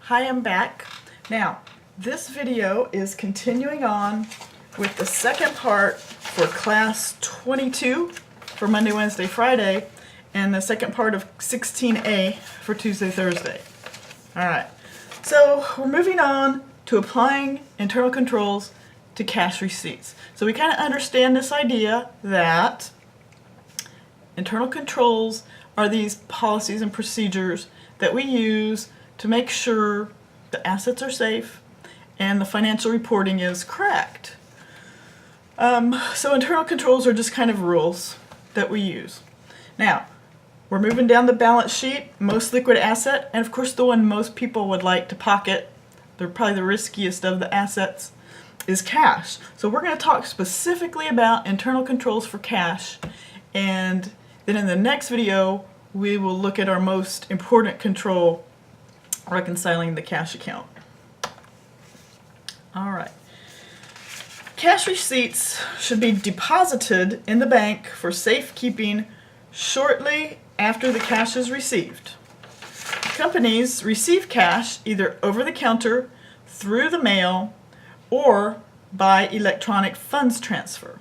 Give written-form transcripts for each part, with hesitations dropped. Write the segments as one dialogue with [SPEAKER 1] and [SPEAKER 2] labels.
[SPEAKER 1] Hi, I'm back. Now, this video is continuing on with the second part for class 22 for Monday, Wednesday, Friday, and the second part of 16A for Tuesday, Thursday. Alright, so we're moving on to applying internal controls to cash receipts. So we kind of understand this idea that internal controls are these policies and procedures that we use to make sure the assets are safe and the financial reporting is correct. So internal controls are just kind of rules that we use. Now, we're moving down the balance sheet, most liquid asset, and of course the one most people would like to pocket, they're probably the riskiest of the assets, is cash. So we're going to talk specifically about internal controls for cash, and then in the next video we will look at our most important control, reconciling the cash account. Alright. Cash receipts should be deposited in the bank for safekeeping shortly after the cash is received. Companies receive cash either over the counter, through the mail, or by electronic funds transfer.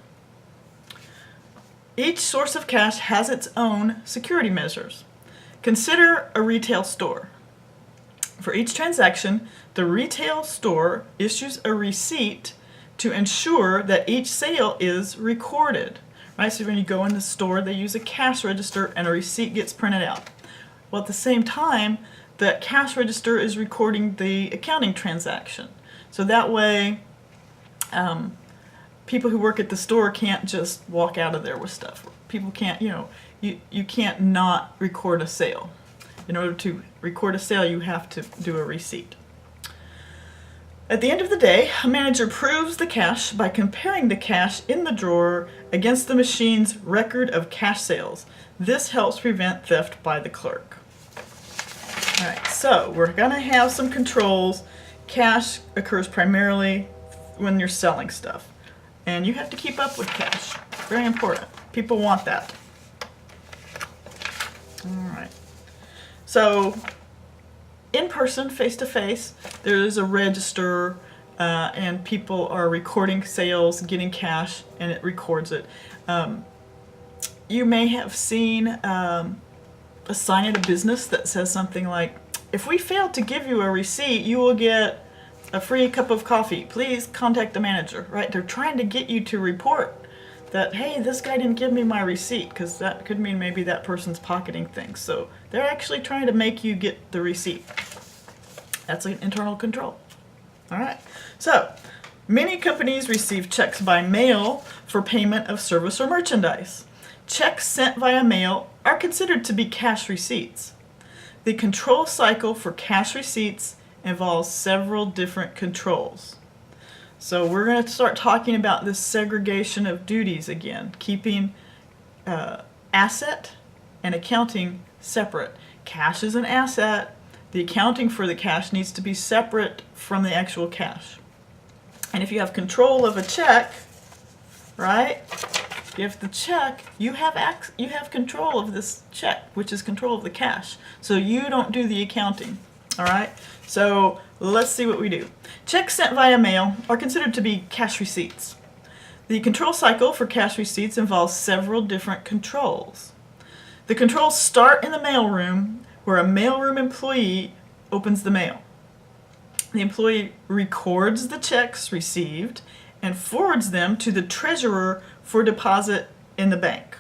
[SPEAKER 1] Each source of cash has its own security measures. Consider a retail store. For each transaction, the retail store issues a receipt to ensure that each sale is recorded. Right? So when you go in the store, they use a cash register and a receipt gets printed out. Well, at the same time, the cash register is recording the accounting transaction. So that way, people who work at the store can't just walk out of there with stuff. People can't, you can't not record a sale. In order to record a sale, you have to do a receipt. At the end of the day, a manager proves the cash by comparing the cash in the drawer against the machine's record of cash sales. This helps prevent theft by the clerk. Alright, so we're going to have some controls. Cash occurs primarily when you're selling stuff. And you have to keep up with cash. Very important. People want that. Alright. So, in person, face-to-face, there is a register and people are recording sales, getting cash, and it records it. You may have seen a sign at a business that says something like, if we fail to give you a receipt, you will get a free cup of coffee. Please contact the manager. Right? They're trying to get you to report that, hey, this guy didn't give me my receipt, because that could mean maybe that person's pocketing things. So they're actually trying to make you get the receipt. That's an internal control. Alright, so many companies receive checks by mail for payment of service or merchandise. Checks sent via mail are considered to be cash receipts. The control cycle for cash receipts involves several different controls. So we're going to start talking about this segregation of duties again, keeping asset and accounting separate. Cash is an asset. The accounting for the cash needs to be separate from the actual cash. And if you have control of a check, right? If the check, you have control of this check, which is control of the cash. So you don't do the accounting. All right? So let's see what we do. Checks sent via mail are considered to be cash receipts. The control cycle for cash receipts involves several different controls. The controls start in the mailroom, where a mailroom employee opens the mail. The employee records the checks received and forwards them to the treasurer for deposit in the bank.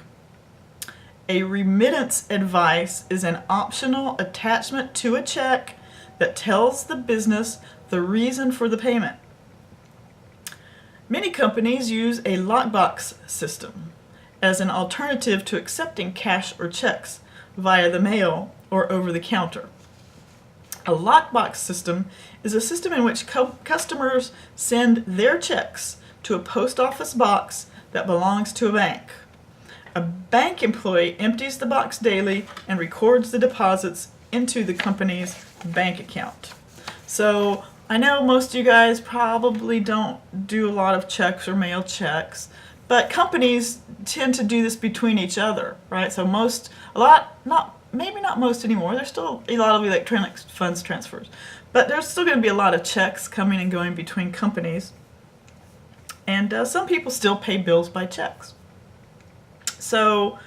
[SPEAKER 1] A remittance advice is an optional attachment to a check that tells the business the reason for the payment. Many companies use a lockbox system as an alternative to accepting cash or checks via the mail or over the counter. A lockbox system is a system in which customers send their checks to a post office box that belongs to a bank. A bank employee empties the box daily and records the deposits into the company's bank account. So I know most of you guys probably don't do a lot of checks or mail checks, but companies tend to do this between each other, right? So not maybe not most anymore. There's still a lot of electronic funds transfers, but there's still going to be a lot of checks coming and going between companies. And some people still pay bills by checks. So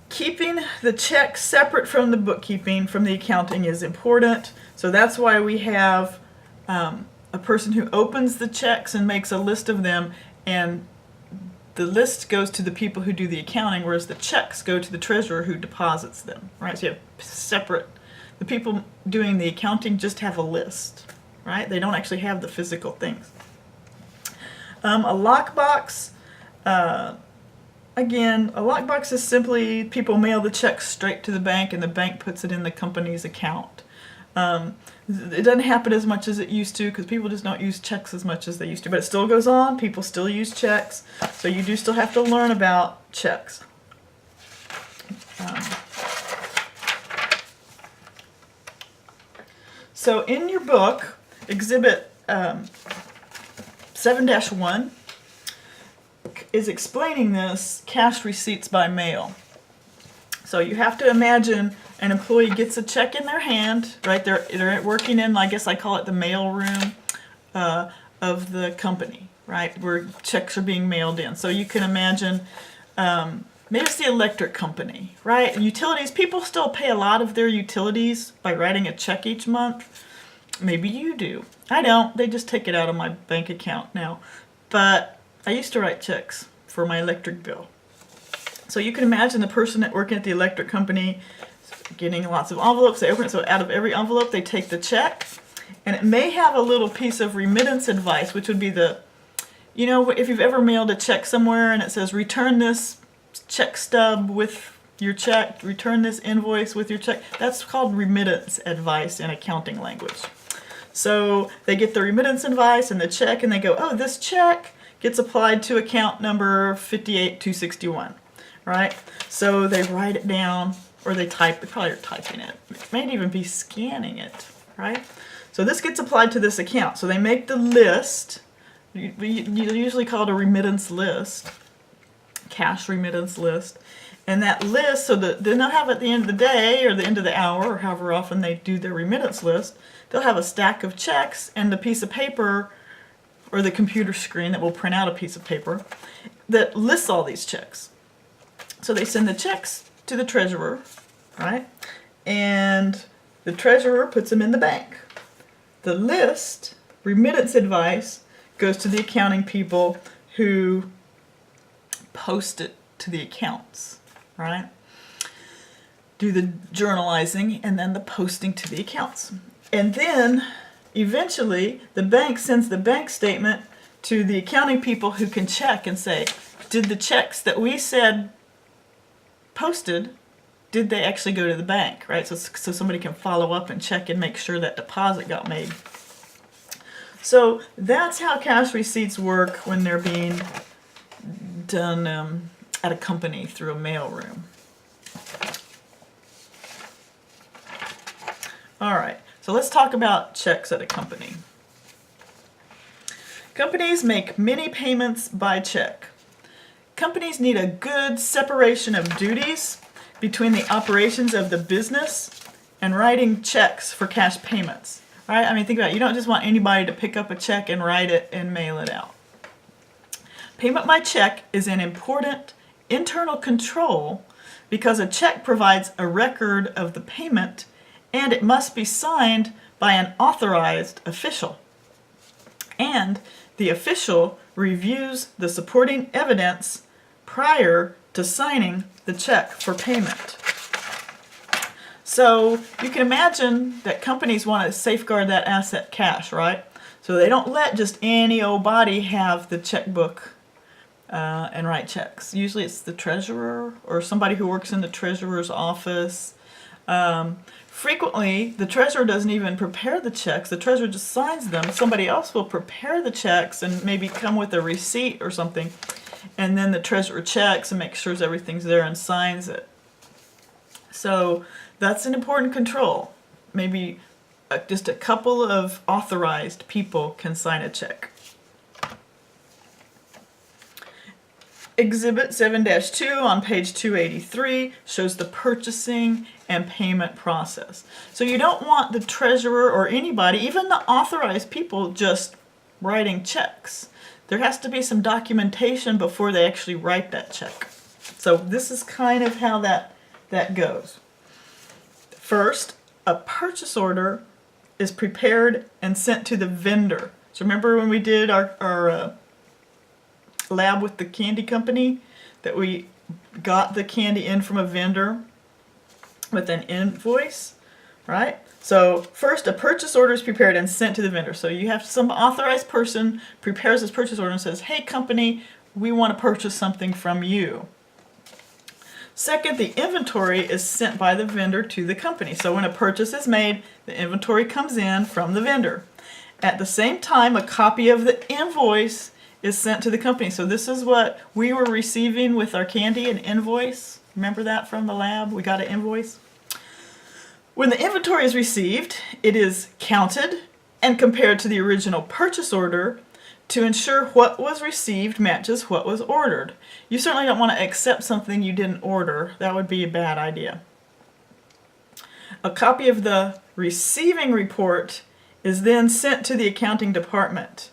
[SPEAKER 1] keeping the check separate from the bookkeeping, from the accounting, is important. So that's why we have a person who opens the checks and makes a list of them, and the list goes to the people who do the accounting, whereas the checks go to the treasurer who deposits them, right? So you have separate. The people doing the accounting just have a list, right? They don't actually have the physical things. A lockbox, again, a lockbox is simply people mail the check straight to the bank and the bank puts it in the company's account. It doesn't happen as much as it used to because people just don't use checks as much as they used to, but it still goes on. People still use checks, so you do still have to learn about checks. So in your book, Exhibit 7-1 is explaining this cash receipts by mail. So you have to imagine an employee gets a check in their hand, right? They're working in, I guess I call it the mail room of the company, right? Where checks are being mailed in. So you can imagine, maybe it's the electric company, right? Utilities, people still pay a lot of their utilities by writing a check each month. Maybe you do. I don't. They just take it out of my bank account now. But I used to write checks for my electric bill. So you can imagine the person working at the electric company getting lots of envelopes. They open it, so out of every envelope they take the check. And it may have a little piece of remittance advice, which would be the, you know, if you've ever mailed a check somewhere and it says, return this check stub with your check, return this invoice with your check. That's called remittance advice in accounting language. So they get the remittance advice and the check, and they go, oh, this check gets applied to account number 58261, right? So they write it down, or they probably are typing it. It may even be scanning it, right? So this gets applied to this account. So they make the list. You usually call it a remittance list, cash remittance list. And that list, so then they'll have at the end of the day or the end of the hour or however often they do their remittance list, they'll have a stack of checks and the piece of paper or the computer screen that will print out a piece of paper that lists all these checks. So they send the checks to the treasurer, right? And the treasurer puts them in the bank. The list, remittance advice, goes to the accounting people who post it to the accounts, right? Do the journalizing and then the posting to the accounts. And then eventually the bank sends the bank statement to the accounting people who can check and say, did the checks that we said posted, did they actually go to the bank, right? So somebody can follow up and check and make sure that deposit got made. So that's how cash receipts work when they're being done at a company through a mail room. All right, so let's talk about checks at a company. Companies make many payments by check. Companies need a good separation of duties between the operations of the business and writing checks for cash payments, right? I mean, think about it. You don't just want anybody to pick up a check and write it and mail it out. Payment by check is an important internal control because a check provides a record of the payment and it must be signed by an authorized official. And the official reviews the supporting evidence prior to signing the check for payment. So you can imagine that companies want to safeguard that asset cash, right? So they don't let just any old body have the checkbook and write checks. Usually it's the treasurer or somebody who works in the treasurer's office. Frequently, the treasurer doesn't even prepare the checks. The treasurer just signs them. Somebody else will prepare the checks and maybe come with a receipt or something. And then the treasurer checks and makes sure everything's there and signs it. So that's an important control. Maybe just a couple of authorized people can sign a check. Exhibit 7-2 on page 283 shows the purchasing and payment process. So you don't want the treasurer or anybody, even the authorized people, just writing checks. There has to be some documentation before they actually write that check. So this is kind of how that goes. First, a purchase order is prepared and sent to the vendor. So remember when we did our lab with the candy company, that we got the candy in from a vendor with an invoice, right? So first, a purchase order is prepared and sent to the vendor. So you have some authorized person prepares this purchase order and says, hey company, we want to purchase something from you. Second, the inventory is sent by the vendor to the company. So when a purchase is made, the inventory comes in from the vendor. At the same time, a copy of the invoice is sent to the company. So this is what we were receiving with our candy, an invoice. Remember that from the lab? We got an invoice. When the inventory is received, it is counted and compared to the original purchase order to ensure what was received matches what was ordered. You certainly don't want to accept something you didn't order. That would be a bad idea. A copy of the receiving report is then sent to the accounting department.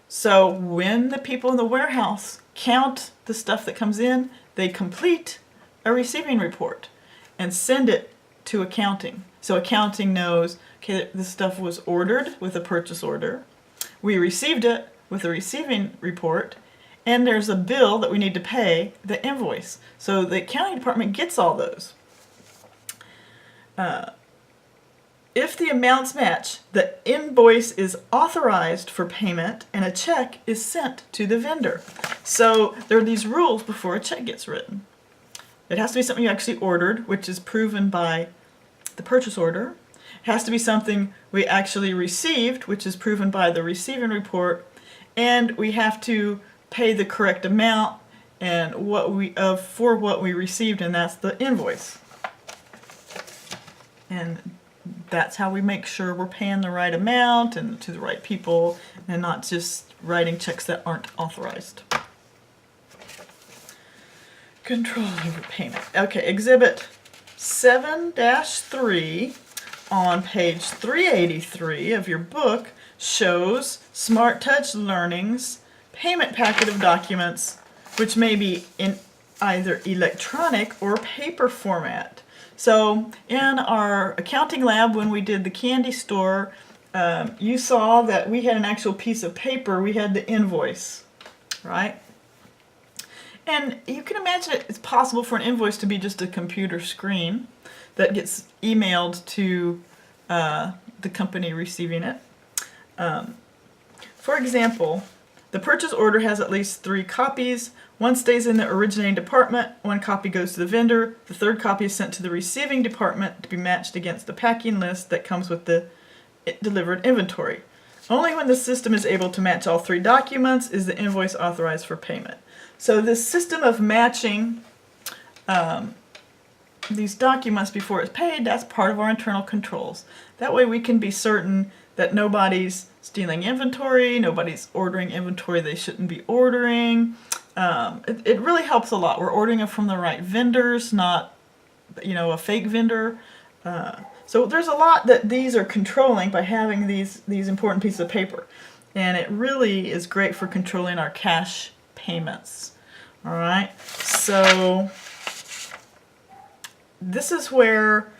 [SPEAKER 1] So when the people in the warehouse count the stuff that comes in, they complete a receiving report and send it to accounting. So accounting knows, okay, this stuff was ordered with a purchase order. We received it with a receiving report, and there's a bill that we need to pay, the invoice. So the accounting department gets all those. If the amounts match, the invoice is authorized for payment and a check is sent to the vendor. So there are these rules before a check gets written. It has to be something you actually ordered, which is proven by the purchase order. It has to be something we actually received, which is proven by the receiving report. And we have to pay the correct amount and for what we received, and that's the invoice. And that's how we make sure we're paying the right amount and to the right people and not just writing checks that aren't authorized. Control over payment. Okay, Exhibit 7-3 on page 383 of your book shows Smart Touch Learning's payment packet of documents, which may be in either electronic or paper format. So in our accounting lab, when we did the candy store, you saw that we had an actual piece of paper. We had the invoice, right? And you can imagine it's possible for an invoice to be just a computer screen that gets emailed to the company receiving it. For example, the purchase order has at least 3 copies. One stays in the originating department, 1 copy goes to the vendor, the 3rd copy is sent to the receiving department to be matched against the packing list that comes with the delivered inventory. Only when the system is able to match all 3 documents is the invoice authorized for payment. So this system of matching these documents before it's paid, that's part of our internal controls. That way we can be certain that nobody's stealing inventory, nobody's ordering inventory they shouldn't be ordering. It really helps a lot. We're ordering it from the right vendors, not a fake vendor. So there's a lot that these are controlling by having these important pieces of paper. And it really is great for controlling our cash payments. All right, so this is where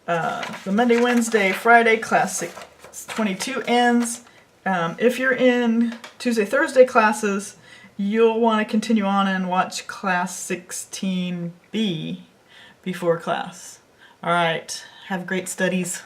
[SPEAKER 1] the Monday, Wednesday, Friday class 22 ends. If you're in Tuesday, Thursday classes, you'll want to continue on and watch class 16B before class. All right, have great studies.